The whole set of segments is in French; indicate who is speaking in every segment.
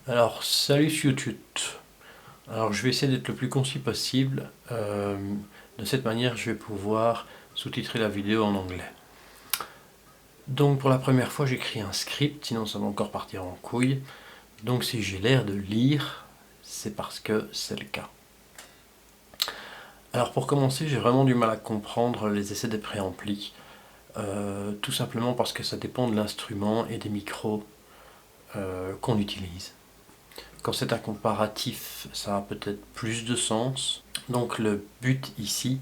Speaker 1: Alors, salut sur YouTube. Alors, je vais essayer d'être le plus concis possible. De cette manière, je vais pouvoir sous-titrer la vidéo en anglais. Donc, pour la première fois, j'écris un script, sinon ça va encore partir en couille. Donc, si j'ai l'air de lire, c'est parce que c'est le cas. Alors, pour commencer, j'ai vraiment du mal à comprendre les essais des préamplis. Tout simplement parce que ça dépend de l'instrument et des micros qu'on utilise. Quand c'est un comparatif, ça a peut-être plus de sens. Donc le but ici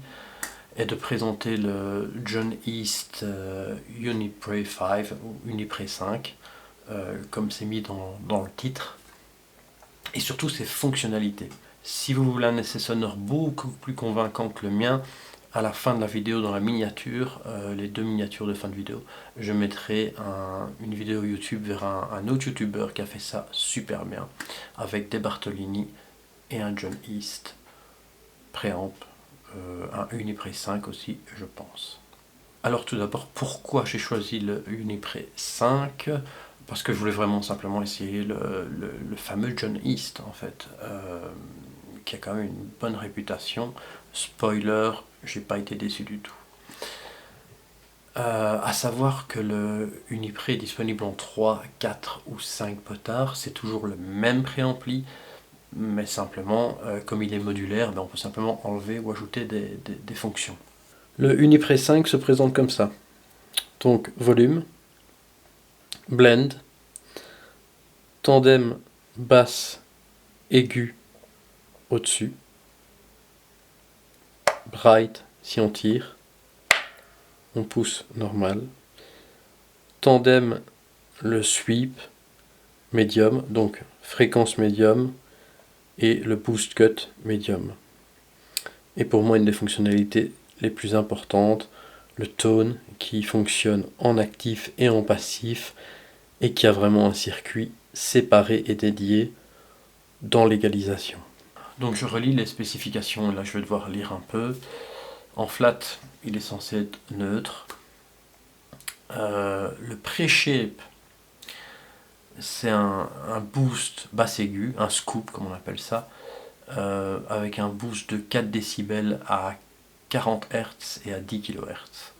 Speaker 1: est de présenter le John East Uniprey 5 ou Uniprey 5, comme c'est mis dans le titre, et surtout ses fonctionnalités. Si vous voulez un essai sonore beaucoup plus convaincant que le mien, à la fin de la vidéo, dans la miniature, les deux miniatures de fin de vidéo, je mettrai une vidéo YouTube vers un autre YouTuber qui a fait ça super bien, avec des Bartolini et un John East préamp, un Uniprey 5 aussi, je pense. Alors tout d'abord, pourquoi j'ai choisi le Uniprey 5 ? Parce que je voulais vraiment simplement essayer le fameux John East, en fait, qui a quand même une bonne réputation. Spoiler, j'ai pas été déçu du tout. À savoir que le Uniprey est disponible en 3, 4 ou 5 potards, c'est toujours le même préampli, mais simplement, comme il est modulaire, on peut simplement enlever ou ajouter des fonctions. Le Uniprey 5 se présente comme ça. Donc volume, blend, tandem basse aigu au-dessus, bright si on tire, on pousse normal, tandem le sweep médium, donc fréquence médium, et le boost cut médium. Et pour moi, une des fonctionnalités les plus importantes, le tone qui fonctionne en actif et en passif et qui a vraiment un circuit séparé et dédié dans l'égalisation. Donc je relis les spécifications, là je vais devoir lire un peu. En flat, il est censé être neutre. Le pré-shape, c'est un boost basse aigu, un scoop comme on appelle ça, avec un boost de 4 décibels à 40 Hz et à 10 kHz.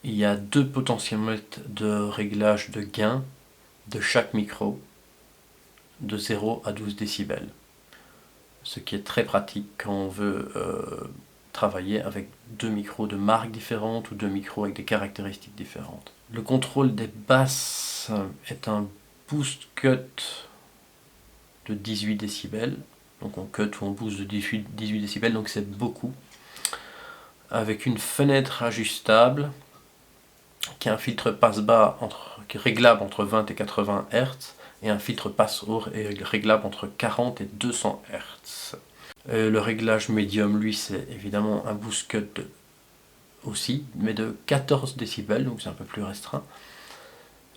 Speaker 1: Il y a deux potentiomètres de réglage de gain de chaque micro, de 0 à 12 décibels. Ce qui est très pratique quand on veut travailler avec deux micros de marques différentes ou deux micros avec des caractéristiques différentes. Le contrôle des basses est un boost cut de 18 décibels. Donc on cut ou on boost de 18 décibels, donc c'est beaucoup. Avec une fenêtre ajustable qui a un filtre passe-bas qui est réglable entre 20 et 80 Hz et un filtre passe-haut est réglable entre 40 et 200 Hz. Le réglage médium, lui, c'est évidemment un boost cut aussi, mais de 14 décibels, donc c'est un peu plus restreint.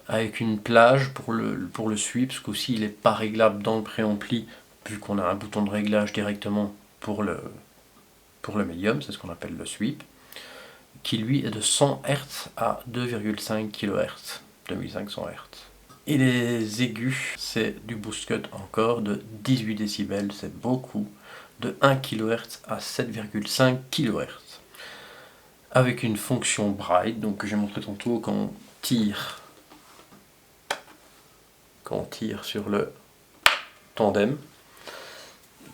Speaker 1: Avec une plage pour le sweep, parce qu'aussi il n'est pas réglable dans le préampli, vu qu'on a un bouton de réglage directement pour le médium, c'est ce qu'on appelle le sweep, qui lui est de 100 Hz à 2,5 kHz, 2500 Hz. Et les aigus, c'est du boost cut encore de 18 décibels, c'est beaucoup, de 1 kHz à 7,5 kHz. Avec une fonction bright, donc que j'ai montré tantôt quand on tire sur le tandem,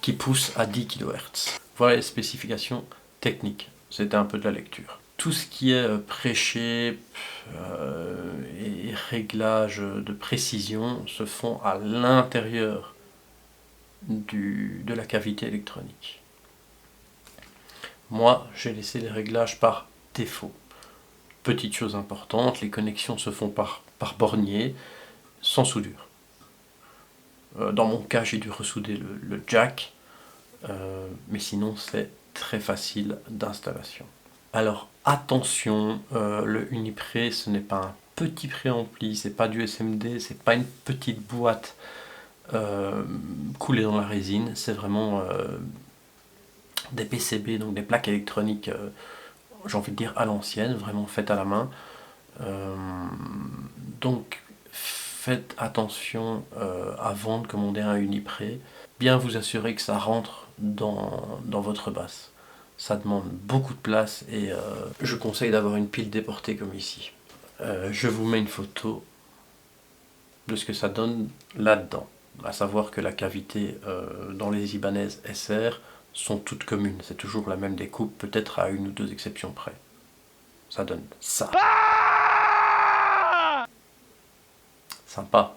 Speaker 1: qui pousse à 10 kHz. Voilà les spécifications techniques, c'était un peu de la lecture. Tout ce qui est pré-shape et réglage de précision se font à l'intérieur de la cavité électronique. Moi, j'ai laissé les réglages par défaut. Petite chose importante, les connexions se font par bornier, sans soudure. Dans mon cas, j'ai dû ressouder le jack, mais sinon c'est très facile d'installation. Alors attention, le Uniprey, ce n'est pas un petit préampli, c'est pas du SMD, c'est pas une petite boîte coulée dans la résine, c'est vraiment des PCB, donc des plaques électroniques, j'ai envie de dire à l'ancienne, vraiment faites à la main. Donc faites attention avant de commander un Unipré. Bien vous assurer que ça rentre dans votre basse. Ça demande beaucoup de place et je conseille d'avoir une pile déportée comme ici. Je vous mets une photo de ce que ça donne là-dedans. À savoir que la cavité dans les Ibanez SR sont toutes communes. C'est toujours la même découpe, peut-être à une ou deux exceptions près. Ça donne ça. Sympa.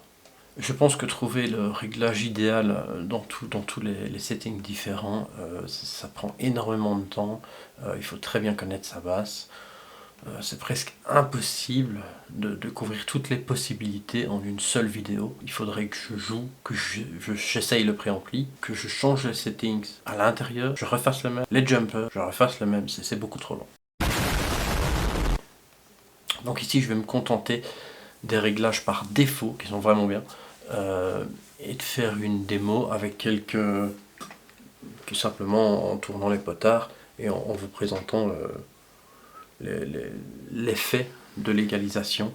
Speaker 1: Je pense que trouver le réglage idéal dans tous les settings différents, ça prend énormément de temps. Il faut très bien connaître sa basse. C'est presque impossible de couvrir toutes les possibilités en une seule vidéo. Il faudrait que je joue, que j'essaye le préampli, que je change les settings à l'intérieur, je refasse le même, les jumpers, je refasse le même, c'est beaucoup trop long. Donc ici je vais me contenter des réglages par défaut, qui sont vraiment bien, et de faire une démo avec tout simplement en tournant les potards et en vous présentant l'effet de l'égalisation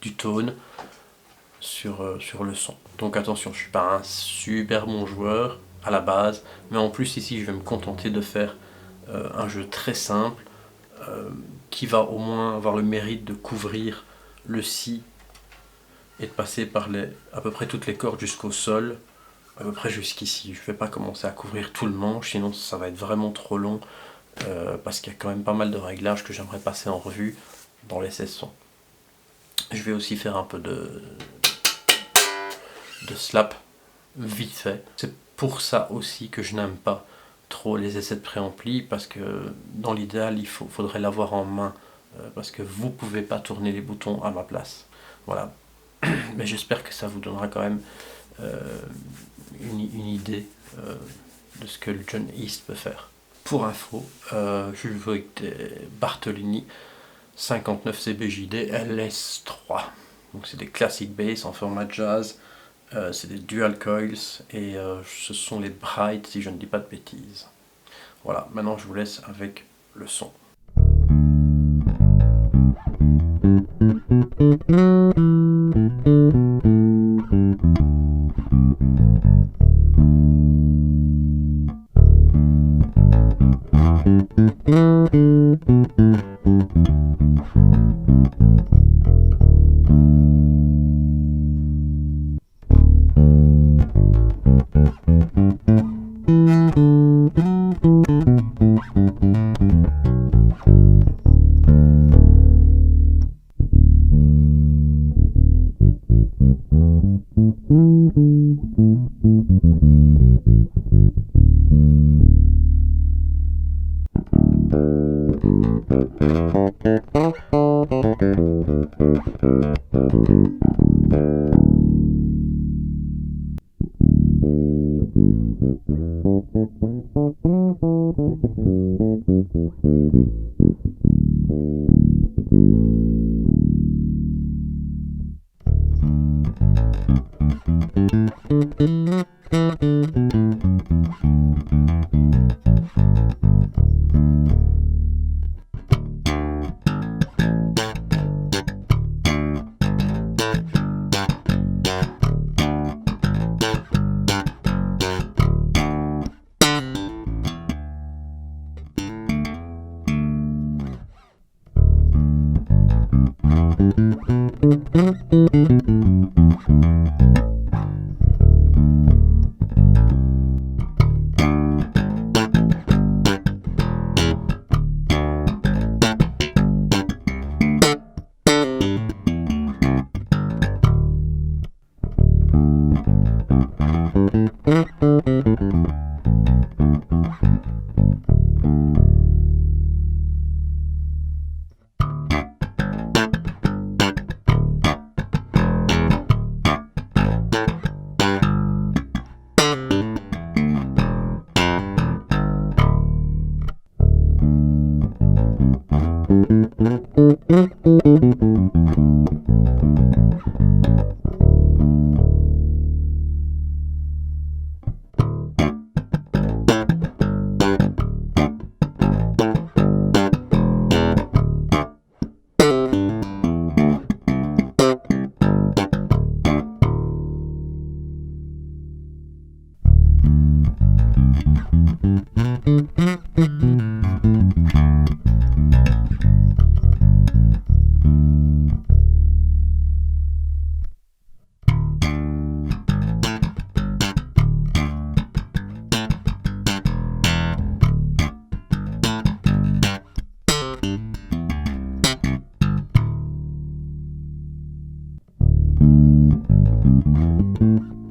Speaker 1: du tone sur le son. Donc attention, je ne suis pas un super bon joueur à la base, mais en plus ici je vais me contenter de faire un jeu très simple qui va au moins avoir le mérite de couvrir le si et de passer par à peu près toutes les cordes jusqu'au sol, à peu près jusqu'ici. Je ne vais pas commencer à couvrir tout le manche, sinon ça va être vraiment trop long. Parce qu'il y a quand même pas mal de réglages que j'aimerais passer en revue dans les 16 sons. Je vais aussi faire un peu de slap vite fait. C'est pour ça aussi que je n'aime pas trop les essais de préampli, parce que dans l'idéal il faudrait l'avoir en main, parce que vous pouvez pas tourner les boutons à ma place. Voilà. Mais j'espère que ça vous donnera quand même une idée de ce que le John East peut faire. Pour info, je joue avec des Bartolini 59 CBJD LS3. Donc c'est des classic bass en format jazz, c'est des dual coils et ce sont les Bright si je ne dis pas de bêtises. Voilà, maintenant je vous laisse avec le son.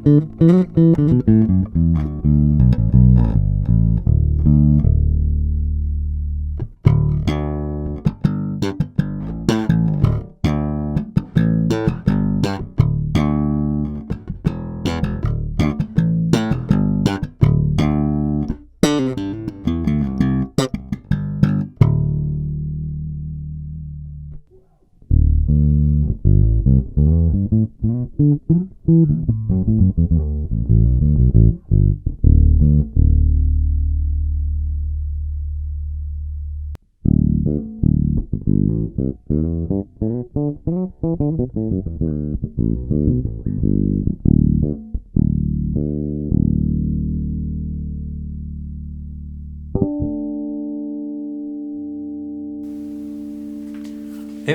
Speaker 1: Et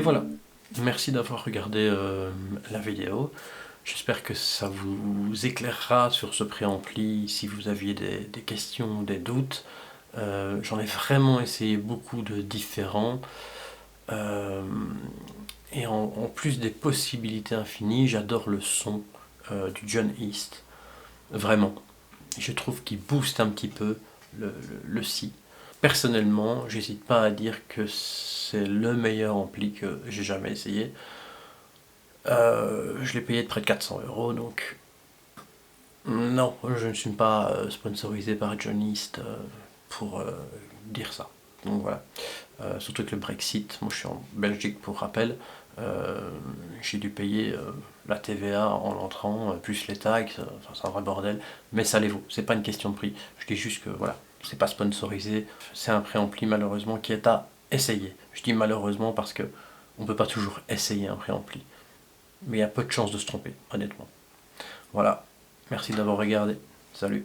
Speaker 1: voilà, merci d'avoir regardé la vidéo. J'espère que ça vous éclairera sur ce préampli si vous aviez des questions, des doutes. J'en ai vraiment essayé beaucoup de différents. Et en plus des possibilités infinies, j'adore le son du John East. Vraiment. Je trouve qu'il booste un petit peu le si. Personnellement, j'hésite pas à dire que c'est le meilleur ampli que j'ai jamais essayé. Je l'ai payé de près de 400 €, donc non, je ne suis pas sponsorisé par John East pour dire ça. Donc voilà. Surtout que le Brexit, moi je suis en Belgique pour rappel, j'ai dû payer la TVA en entrant, plus les taxes, enfin c'est un vrai bordel, mais ça les vaut, c'est pas une question de prix. Je dis juste que voilà, c'est pas sponsorisé, c'est un préampli malheureusement qui est à essayer. Je dis malheureusement parce que on peut pas toujours essayer un préampli, mais il y a peu de chances de se tromper, honnêtement. Voilà, merci d'avoir regardé, salut.